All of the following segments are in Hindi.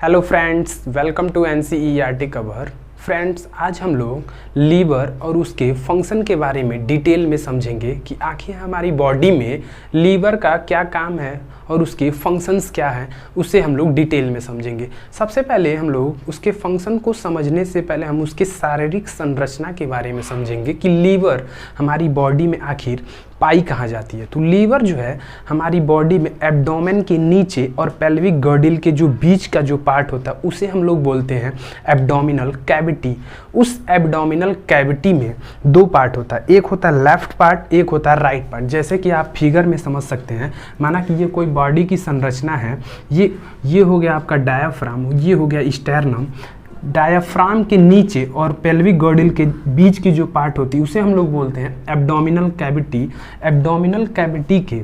Hello friends, welcome to NCERT cover. Friends, आज हम लोग लीवर और उसके फंक्शन के बारे में डिटेल में समझेंगे कि आखिर हमारी बॉडी में लीवर का क्या काम है और उसके फंक्शंस क्या हैं, उसे हम लोग डिटेल में समझेंगे। सबसे पहले हम लोग उसके फंक्शन को समझने से पहले हम उसके शारीरिक संरचना के बारे में समझेंगे कि लीवर हमारी बॉडी में आखिर पाई कहाँ जाती है। तो लीवर जो है हमारी बॉडी में एब्डोमेन के नीचे और पेल्विक गर्डल के जो बीच का जो पार्ट होता है उसे हम लोग बोलते हैं एब्डोमिनल कैविटी। उस एब्डोमिनल कैविटी में दो पार्ट होता है, एक होता है लेफ्ट पार्ट, एक होता है राइट पार्ट। जैसे कि आप फिगर में समझ सकते हैं, माना कि ये कोई बॉडी की संरचना है, ये हो गया आपका डायाफ्राम, ये हो गया स्टेर्नम। डायाफ्राम के नीचे और पेल्विक गर्डल के बीच की जो पार्ट होती है उसे हम लोग बोलते हैं एब्डोमिनल कैविटी। एब्डोमिनल कैविटी के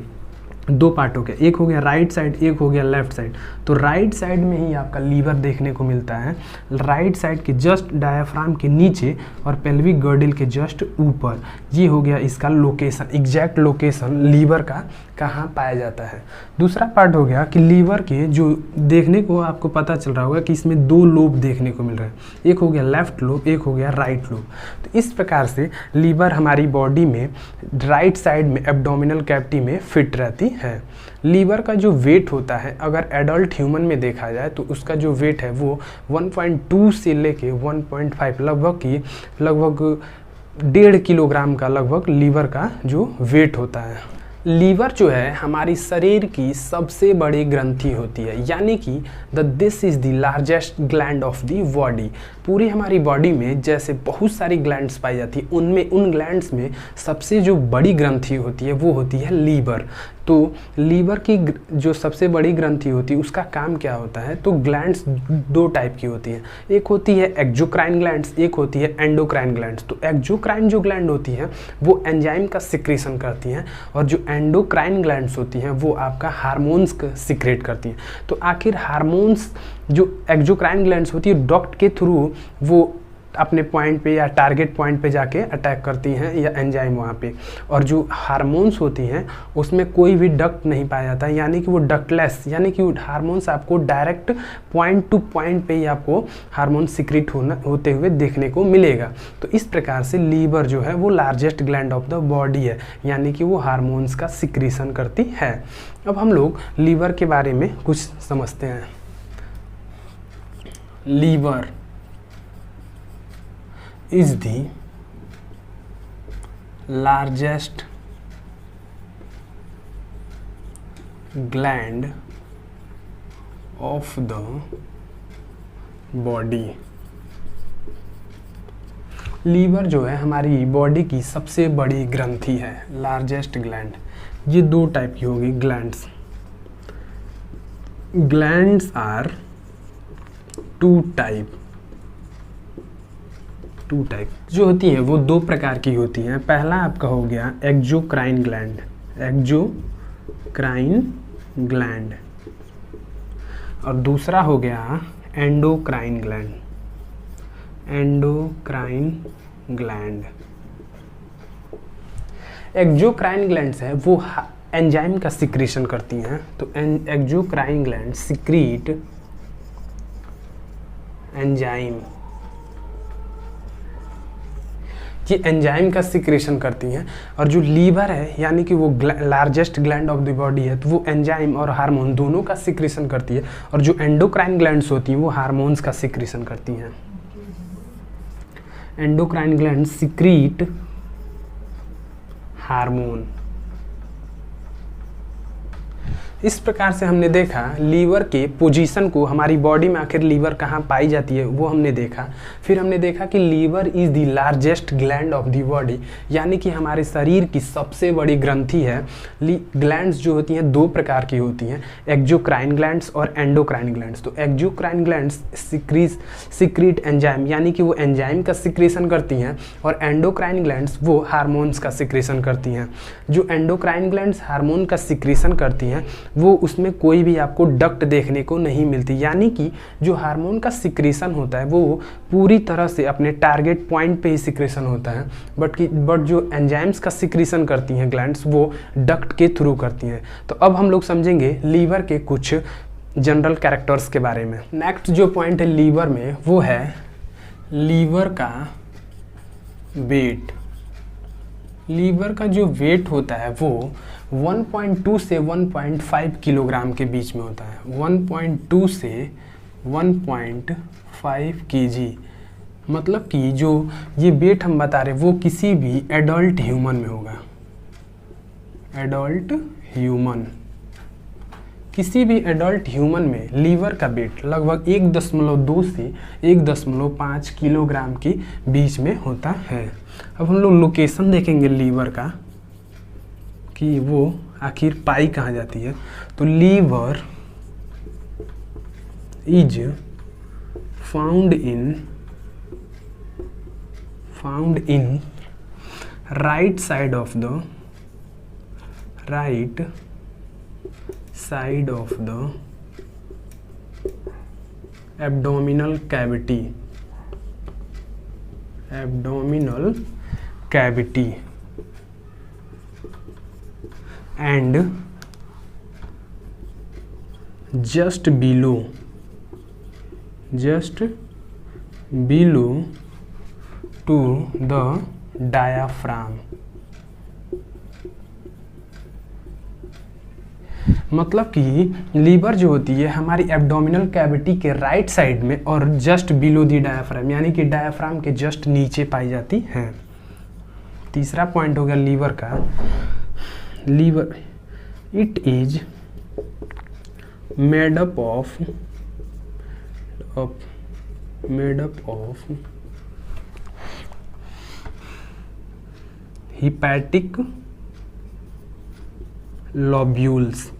दो पार्ट हो गया, एक हो गया राइट साइड, एक हो गया लेफ्ट साइड। तो राइट साइड में ही आपका लीवर देखने को मिलता है, राइट साइड के जस्ट डायाफ्राम के नीचे और पेल्विक गर्डल के जस्ट ऊपर। ये हो गया इसका लोकेशन, एग्जैक्ट लोकेशन लीवर का कहाँ पाया जाता है। दूसरा पार्ट हो गया कि लीवर के जो देखने को आपको पता चल रहा होगा कि इसमें दो लोब देखने को मिल रहे हैं, एक हो गया लेफ्ट लोब, एक हो गया राइट लोब। तो इस प्रकार से लीवर हमारी बॉडी में राइट साइड में एब्डोमिनल कैविटी में फिट रहती है। लीवर का जो वेट होता है, अगर एडल्ट ह्यूमन में देखा जाए तो उसका जो वेट है वो 1.2 से लेके 1.5 लगभग 1.5 किलोग्राम का लगभग लीवर का जो वेट होता है। लीवर जो है हमारी शरीर की सबसे बड़ी ग्रंथि होती है, यानी कि this is the largest gland of the body. पूरी हमारी बॉडी में जैसे बहुत सारी ग्लैंड्स पाई जाती है, उनमें उन ग्लैंड्स में सबसे जो बड़ी ग्रंथि होती है वो होती है लीवर। तो लीवर की जो सबसे बड़ी ग्रंथि होती है उसका काम क्या होता है, तो ग्लैंड्स दो टाइप की होती हैं, एक होती है एक्सोक्राइन ग्लैंड्स, एक होती है एंडोक्राइन ग्लैंड्स। तो एक्सोक्राइन जो ग्लैंड होती है वो एंजाइम का सिक्रेशन करती हैं, और जो एंडोक्राइन ग्लैंड्स होती हैं वो आपका हार्मोन्स का सिक्रेट करती हैं। तो आखिर हार्मोन्स जो एक्सोक्राइन ग्लैंड्स होती है डक्ट के थ्रू वो अपने पॉइंट पे या टारगेट पॉइंट पे जाके अटैक करती हैं या एंजाइम वहाँ पे, और जो हार्मोन्स होती हैं उसमें कोई भी डक्ट नहीं पाया जाता है, यानी कि वो डक्टलेस, यानी कि हार्मोन्स आपको डायरेक्ट पॉइंट टू पॉइंट पे ही आपको हार्मोन सिक्रेट होते हुए देखने को मिलेगा। तो इस प्रकार से लीवर जो है वो largest gland of the body है, यानी कि वो हार्मोन्स का सिक्रेशन करती है। अब हम लोग लीवर के बारे में कुछ समझते हैं। Liver is the largest gland of the body। Liver जो है हमारी बॉडी की सबसे बड़ी ग्रंथि है, लार्जेस्ट ग्लैंड। ये दो टाइप की होगी glands. Glands are two type जो होती हैं वो दो प्रकार की होती हैं। पहला आपका हो गया एक्सोक्राइन ग्लैंड, और दूसरा हो गया एंडोक्राइन ग्लैंड। एक्सोक्राइन ग्लैंड्स है वो एंजाइम का सिक्रेशन करती हैं। तो एक्सोक्राइन ग्लैंड सिक्रीट एंजाइम, ये एंजाइम का सिक्रेशन करती हैं। और जो लीवर है यानी कि वो largest gland of the body है, तो वो एंजाइम और हार्मोन दोनों का सिक्रेशन करती है। और जो एंडोक्राइन ग्लैंड्स होती हैं वो हार्मोन्स का सिक्रेशन करती हैं। Endocrine gland secrete hormone. इस प्रकार से हमने देखा लीवर के पोजीशन को, हमारी बॉडी में आखिर लीवर कहाँ पाई जाती है वो हमने देखा। फिर हमने देखा कि liver is the largest gland of the body, यानी कि हमारे शरीर की सबसे बड़ी ग्रंथि है। ग्लैंड्स जो होती हैं दो प्रकार की होती हैं, एक्सोक्राइन ग्लैंड्स और एंडोक्राइन ग्लैंड्स। तो एक्सोक्राइन ग्लैंड्स सिक्रीट एंजाइम, यानी कि वो एंजाइम का सिक्रेशन करती हैं, और एंडोक्राइन ग्लैंड्स वो हार्मोन्स का सिक्रेशन करती हैं। जो एंडोक्राइन ग्लैंड्स हार्मोन का सिक्रेशन करती हैं वो उसमें कोई भी आपको डक्ट देखने को नहीं मिलती, यानी कि जो हार्मोन का सिक्रेशन होता है वो पूरी तरह से अपने टारगेट पॉइंट पे ही सिक्रेशन होता है, बट जो एंजाइम्स का सिक्रेशन करती हैं ग्लैंड्स वो डक्ट के थ्रू करती हैं। तो अब हम लोग समझेंगे लीवर के कुछ जनरल कैरेक्टर्स के बारे में। नेक्स्ट जो पॉइंट है लीवर में वो है लीवर का वेट। लीवर का जो वेट होता है वो 1.2 से 1.5 किलोग्राम के बीच में होता है। 1.2 से 1.5 केजी, मतलब कि जो ये वेट हम बता रहे वो किसी भी एडल्ट ह्यूमन में होगा। एडल्ट ह्यूमन, किसी भी एडल्ट ह्यूमन में लीवर का वेट लगभग 1.2 से 1.5 किलोग्राम के बीच में होता है। अब हम लोग लोकेशन देखेंगे लीवर का कि वो आखिर पाई कहाँ जाती है। तो liver is found in right side of the abdominal cavity and just below to the diaphragm। मतलब कि लीवर जो होती है हमारी एब्डोमिनल कैविटी के राइट साइड में और जस्ट बिलो दी डायाफ्राम, यानी कि डायाफ्राम के जस्ट नीचे पाई जाती है। तीसरा पॉइंट हो गया लीवर का। Liver it is made up of hepatic lobules.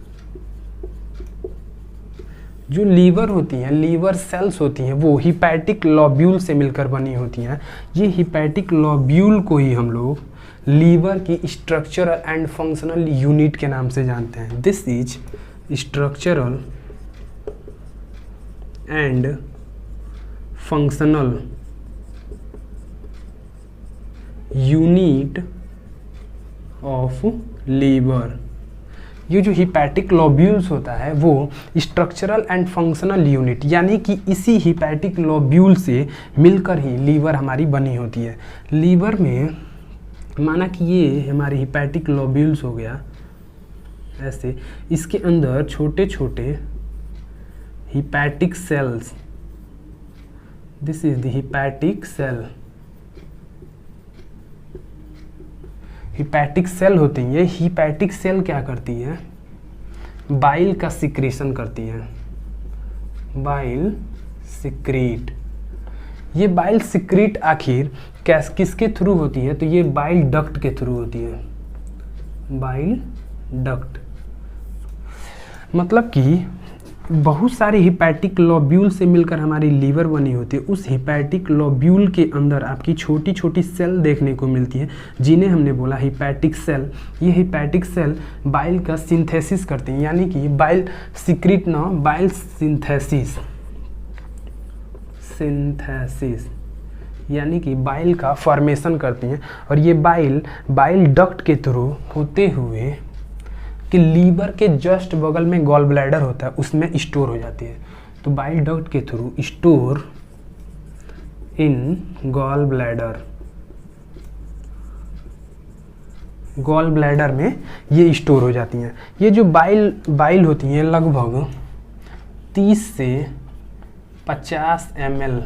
जो लीवर होती हैं, लीवर सेल्स होती हैं, वो हिपैटिक लॉब्यूल से मिलकर बनी होती हैं। ये हिपैटिक लॉब्यूल को ही हम लोग लीवर की स्ट्रक्चरल एंड फंक्शनल यूनिट के नाम से जानते हैं। This is structural and functional unit of liver. ये जो हिपैटिक लॉब्यूल्स होता है वो स्ट्रक्चरल एंड फंक्शनल यूनिट, यानी कि इसी हिपैटिक लॉब्यूल से मिलकर ही लीवर हमारी बनी होती है। लीवर में माना कि ये हमारे हिपैटिक लॉब्यूल्स हो गया ऐसे, इसके अंदर छोटे छोटे hepatic cells, this is the hepatic cell. Hepatic cell होती है। हिपैटिक सेल क्या करती है? बाइल का सिक्रीशन करती है। Bile secrete. ये बाइल सिक्रीट आखिर किसके थ्रू होती है? तो ये बाइल डक्ट के थ्रू होती है। बाइल डक्ट मतलब कि बहुत सारे हिपैटिक लॉब्यूल से मिलकर हमारी लीवर बनी होती है। उस हिपैटिक लॉब्यूल के अंदर आपकी छोटी छोटी सेल देखने को मिलती है जिन्हें हमने बोला हिपैटिक सेल। ये हिपैटिक सेल बाइल का सिंथेसिस करती हैं, यानी कि बाइल सिक्रीट ना, बाइल सिंथेसिस यानी कि बाइल का फॉर्मेशन करती हैं। और ये बाइल डक्ट के थ्रू होते हुए कि लीवर के जस्ट बगल में गॉल ब्लैडर होता है उसमें स्टोर हो जाती है। तो बाइल डक्ट के through store in gall bladder में ये स्टोर हो जाती हैं। ये जो बाइल होती हैं लगभग 30 से 50 ml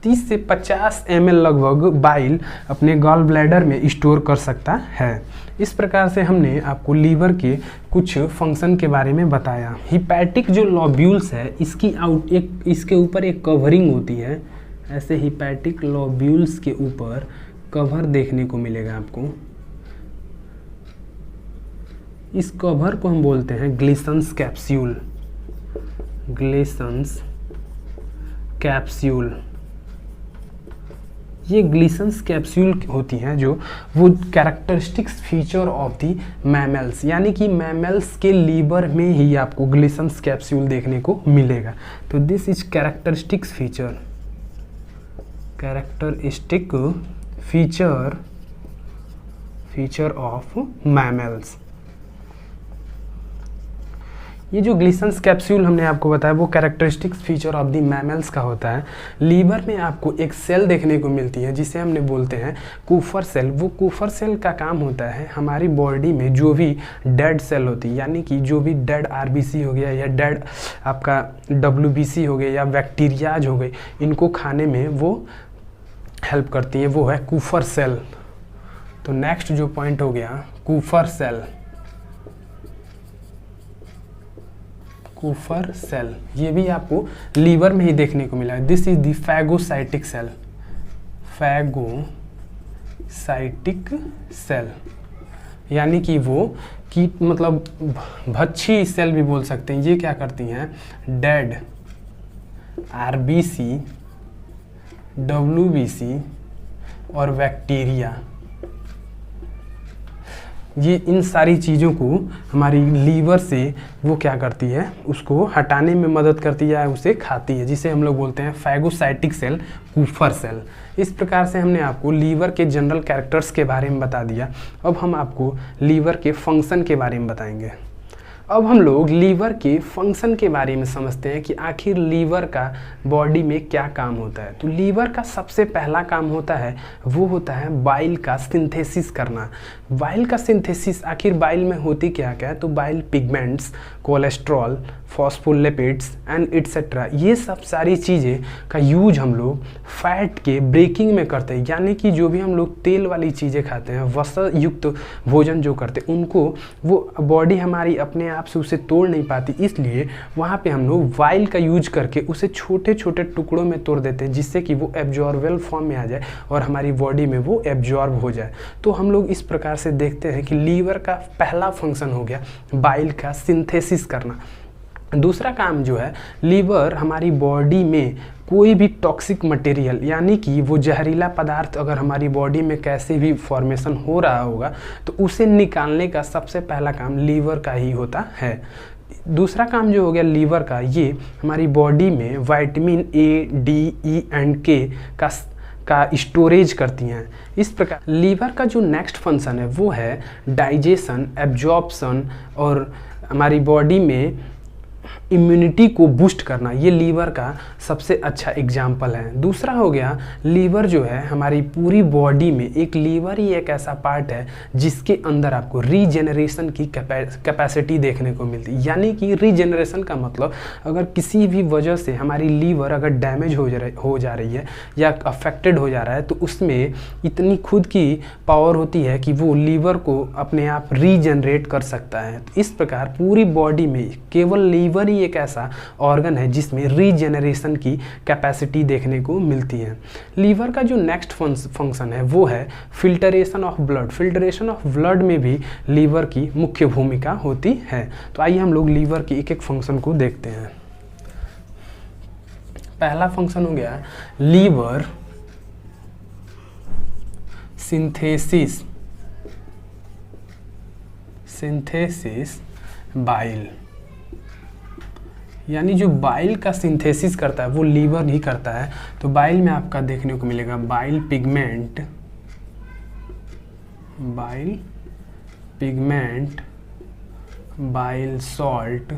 30 से 50 ml लगभग बाइल अपने गॉल ब्लैडर में स्टोर कर सकता है। इस प्रकार से हमने आपको लीवर के कुछ फंक्शन के बारे में बताया। हिपैटिक जो लॉब्यूल्स है इसके ऊपर एक कवरिंग होती है। ऐसे हिपैटिक लॉब्यूल्स के ऊपर कवर देखने को मिलेगा आपको। इस कवर को हम बोलते हैं ग्लिसन्स कैप्सूल। ये ग्लिसन्स कैप्सूल होती हैं जो वो characteristics feature of the mammals, यानी कि मैमल्स के लीवर में ही आपको ग्लिसन्स कैप्सूल देखने को मिलेगा। तो this is characteristic feature of mammals. ये जो ग्लिसन्स कैप्सूल हमने आपको बताया वो characteristics feature of the mammals का होता है। लीवर में आपको एक सेल देखने को मिलती है जिसे हमने बोलते हैं कूफर सेल। वो कूफर सेल का काम होता है हमारी बॉडी में जो भी डेड सेल होती है, यानी कि जो भी डेड आरबीसी हो गया या डेड आपका डब्ल्यूबीसी हो गया या बैक्टीरियाज हो गए, इनको खाने में वो हेल्प करती है, वो है कूफर सेल। तो नेक्स्ट जो पॉइंट हो गया कूफर सेल। कूफर सेल ये भी आपको लीवर में ही देखने को मिला है। This is the phagocytic cell. Phagocytic cell यानी कि वो कीट मतलब भक्षी सेल भी बोल सकते हैं। ये क्या करती हैं, डेड आरबीसी, डब्ल्यूबीसी और बैक्टीरिया, ये इन सारी चीज़ों को हमारी लीवर से वो क्या करती है, उसको हटाने में मदद करती है, उसे खाती है, जिसे हम लोग बोलते हैं फैगोसाइटिक सेल, कूफर सेल। इस प्रकार से हमने आपको लीवर के जनरल कैरेक्टर्स के बारे में बता दिया। अब हम आपको लीवर के फंक्शन के बारे में बताएंगे। अब हम लोग लीवर के फंक्शन के बारे में समझते हैं कि आखिर लीवर का बॉडी में क्या काम होता है। तो लीवर का सबसे पहला काम होता है वो होता है बाइल का सिंथेसिस करना। बाइल का सिंथेसिस आखिर बाइल में होती क्या क्या है, तो bile pigments, cholesterol, phospholipids and etcetera, ये सब सारी चीज़ें का यूज हम लोग फैट के ब्रेकिंग में करते हैं। यानी कि जो भी हम लोग तेल वाली चीज़ें खाते हैं, वसा युक्त भोजन जो करते हैं, उनको वो बॉडी हमारी अपने आप से उसे तोड़ नहीं पाती, इसलिए वहाँ पे हम लोग बाइल का यूज करके उसे छोटे छोटे टुकड़ों में तोड़ देते हैं, जिससे कि वो एब्जॉर्बेबल फॉर्म में आ जाए और हमारी बॉडी में वो एब्जॉर्ब हो जाए। तो हम लोग इस प्रकार से देखते हैं कि लीवर का पहला फंक्शन हो गया बाइल का सिंथेसिस करना। दूसरा काम जो है, लीवर हमारी बॉडी में कोई भी टॉक्सिक मटेरियल यानी कि वो जहरीला पदार्थ अगर हमारी बॉडी में कैसे भी फॉर्मेशन हो रहा होगा तो उसे निकालने का सबसे पहला काम लीवर का ही होता है। दूसरा काम जो हो गया लीवर का, ये हमारी बॉडी में vitamin A, D, E and के का स्टोरेज करती हैं। इस प्रकार लीवर का जो नेक्स्ट फंक्शन है वो है डाइजेशन, एब्जॉर्प्शन और हमारी बॉडी में इम्यूनिटी को बूस्ट करना। ये लीवर का सबसे अच्छा एग्जाम्पल है। दूसरा हो गया लीवर जो है हमारी पूरी बॉडी में, एक लीवर ही एक ऐसा पार्ट है जिसके अंदर आपको रीजेनरेशन की कैपेसिटी देखने को मिलती है। यानी कि रीजेनरेशन का मतलब अगर किसी भी वजह से हमारी लीवर अगर डैमेज हो जा रही है या अफेक्टेड हो जा रहा है तो उसमें इतनी खुद की पावर होती है कि वो लीवर को अपने आप रीजनरेट कर सकता है। तो इस प्रकार पूरी बॉडी में केवल लीवर ही एक ऐसा ऑर्गन है जिसमें रीजेनरेशन की कैपेसिटी देखने को मिलती है। लीवर का जो नेक्स्ट फंक्शन है वो है filtration of blood. Filtration of blood में भी लीवर की मुख्य भूमिका होती है। तो आइए हम लोग लीवर की एक एक फंक्शन को देखते हैं। पहला फंक्शन हो गया लीवर सिंथेसिस बाइल, यानी जो बाइल का सिंथेसिस करता है वो लीवर ही करता है। तो बाइल में आपका देखने को मिलेगा bile pigment, bile salt,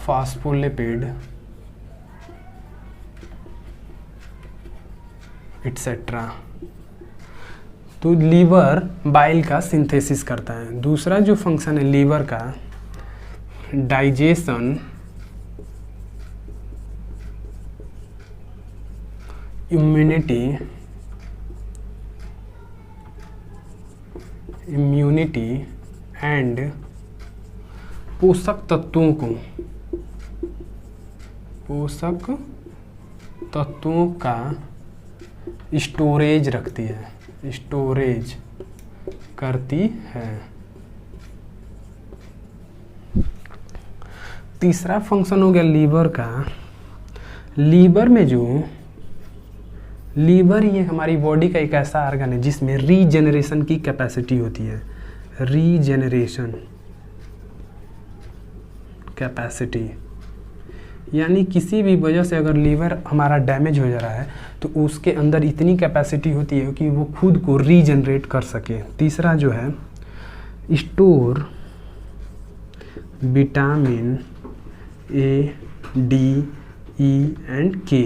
phospholipid etcetera. तो लीवर बाइल का सिंथेसिस करता है। दूसरा जो फंक्शन है लीवर का डाइजेशन, इम्यूनिटी एंड पोषक तत्वों का स्टोरेज करती है। तीसरा फंक्शन हो गया लीवर का, लीवर में जो लीवर ये हमारी बॉडी का एक ऐसा ऑर्गन है जिसमें रीजेनरेशन की कैपेसिटी होती है। रीजेनरेशन कैपेसिटी यानी किसी भी वजह से अगर लीवर हमारा डैमेज हो जा रहा है तो उसके अंदर इतनी कैपेसिटी होती है कि वो खुद को रीजनरेट कर सके। तीसरा जो है vitamin A, D, E and के।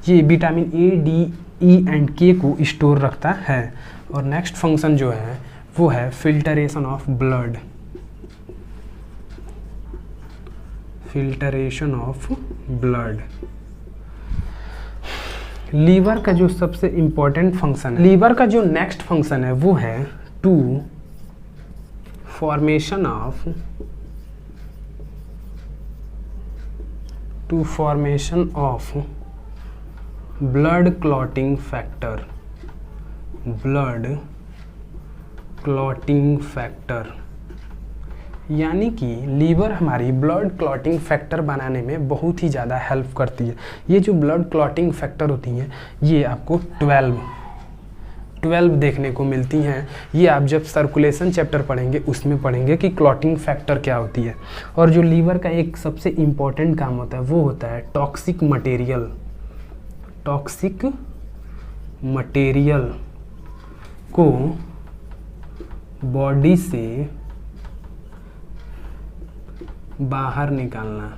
ये vitamin A, D, E and के को स्टोर रखता है। और नेक्स्ट फंक्शन जो है वो है filtration of blood. Filtration of blood. Liver का जो सबसे इंपॉर्टेंट फंक्शन है, लीवर का जो नेक्स्ट फंक्शन है वो है to formation of blood clotting factor. Blood clotting factor यानी कि लीवर हमारी ब्लड क्लॉटिंग फैक्टर बनाने में बहुत ही ज़्यादा हेल्प करती है। ये जो ब्लड क्लॉटिंग फैक्टर होती हैं ये आपको 12 देखने को मिलती हैं। ये आप जब सर्कुलेशन चैप्टर पढ़ेंगे उसमें पढ़ेंगे कि क्लॉटिंग फैक्टर क्या होती है। और जो लीवर का एक सबसे इम्पॉर्टेंट काम होता है वो होता है टॉक्सिक मटेरियल। टॉक्सिक मटेरियल को बॉडी से बाहर निकालना।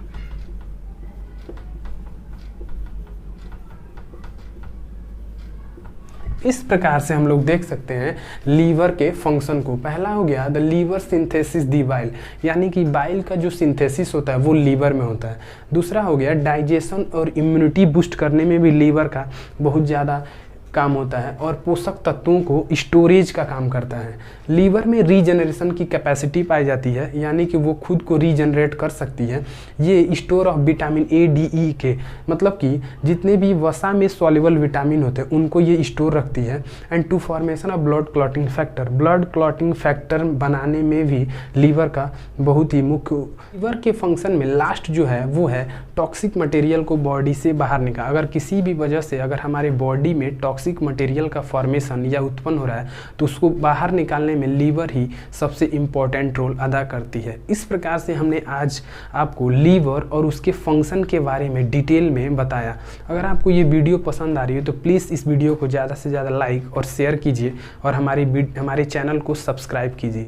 इस प्रकार से हम लोग देख सकते हैं लीवर के फंक्शन को। पहला हो गया the liver synthesis the bile, यानी कि बाइल का जो सिंथेसिस होता है वो लीवर में होता है। दूसरा हो गया डाइजेशन और इम्यूनिटी बूस्ट करने में भी लीवर का बहुत ज़्यादा काम होता है। और पोषक तत्वों को स्टोरेज का काम करता है। लीवर में रीजनरेशन की कैपेसिटी पाई जाती है, यानी कि वो खुद को रीजनरेट कर सकती है। ये store of vitamin A, D, E K, मतलब कि जितने भी वसा में सॉल्युबल विटामिन होते हैं उनको ये स्टोर रखती है। And to formation of blood clotting factor, blood clotting factor बनाने में भी लीवर का बहुत ही मुख्य। लीवर के फंक्शन में लास्ट जो है वो है टॉक्सिक मटेरियल को बॉडी से बाहर निकाल। अगर किसी भी वजह से अगर हमारे बॉडी में टॉक्सिक मटेरियल का फॉर्मेशन या उत्पन्न हो रहा है तो उसको बाहर निकालने में लीवर ही सबसे इम्पॉर्टेंट रोल अदा करती है। इस प्रकार से हमने आज आपको लीवर और उसके फंक्शन के बारे में डिटेल में बताया। अगर आपको ये वीडियो पसंद आ रही है तो प्लीज़ इस वीडियो को ज़्यादा से ज़्यादा लाइक और शेयर कीजिए और हमारे चैनल को सब्सक्राइब कीजिए।